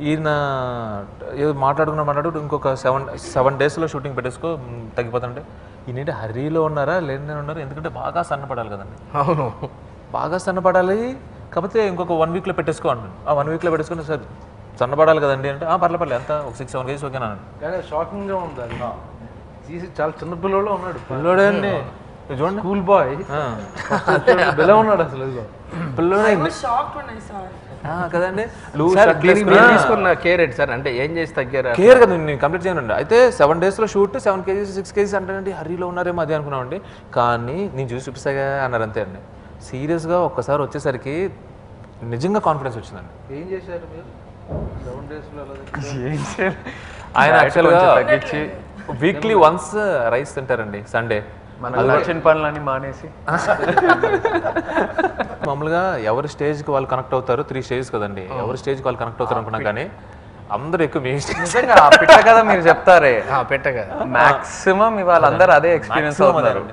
ఈయన ఏదో మాట్లాడుకుంటూ ఇంకొక 7 డేస్లో షూటింగ్ పెట్టేసుకో తగ్గిపోతుంటే ఈయనంటే హరీలో ఉన్నారా లేని ఉన్నారు ఎందుకంటే బాగా సన్నపడాలి కదండి. అవును, బాగా సన్నపడాలి కాకపోతే ఇంకొక 1 వీక్లో పెట్టేసుకో అంటాను. ఆ 1 వీక్లో పెట్టేసుకుంటే సార్ సన్నపడాలి కదండి అంటే పర్లేదు ఎంత ఒక 6-7 కేజీస్ ఓకేనా కానీ షాకింగ్గా ఉంది అది తీసి చాలా చిన్న పిల్లలు ఉన్నాడు. పిల్లోడే అండి చూడండి స్కూల్ బాయ్ బెలా ఉన్నాడు అసలు పిల్లోడే కదండి. తీసుకున్న కేర్ ఏంటి సార్ అంటే ఏం చేసి తగ్గారు కేర్ కదా నేను కంప్లీట్ చేయనండి. అయితే 7 డేస్లో షూట్ 7 కేజీస్ 6 కేజీస్ అంటే హరీలో ఉన్నారేమో అదే అనుకున్నామండి. కానీ నేను చూసి చూపిస్తాగా అన్నారు అంతే అండి. సీరియస్గా ఒక్కసారి వచ్చేసరికి నిజంగా కాన్ఫిడెన్స్ వచ్చిందండి. ఏం చేశారు మీరు 7 డేస్లో? ఆయన యాక్చువల్గా వీక్లీ వన్స్ రైస్ తింటారండి సండే. వచ్చిన పనులన్నీ మానేసి మామూలుగా ఎవరి స్టేజ్కి వాళ్ళు కనెక్ట్ అవుతారు 3 స్టేజ్ కదండి. ఎవరి స్టేజ్కి వాళ్ళు కనెక్ట్ అవుతారు అనుకున్నాం కానీ అందరూ ఎక్కువ మీ నిజంగా పెట్ట కదా మీరు చెప్తారే పెట్ట కదా మాక్సిమం ఇవాళ అందరూ అదే ఎక్స్పీరియన్స్ అవుతున్నారు.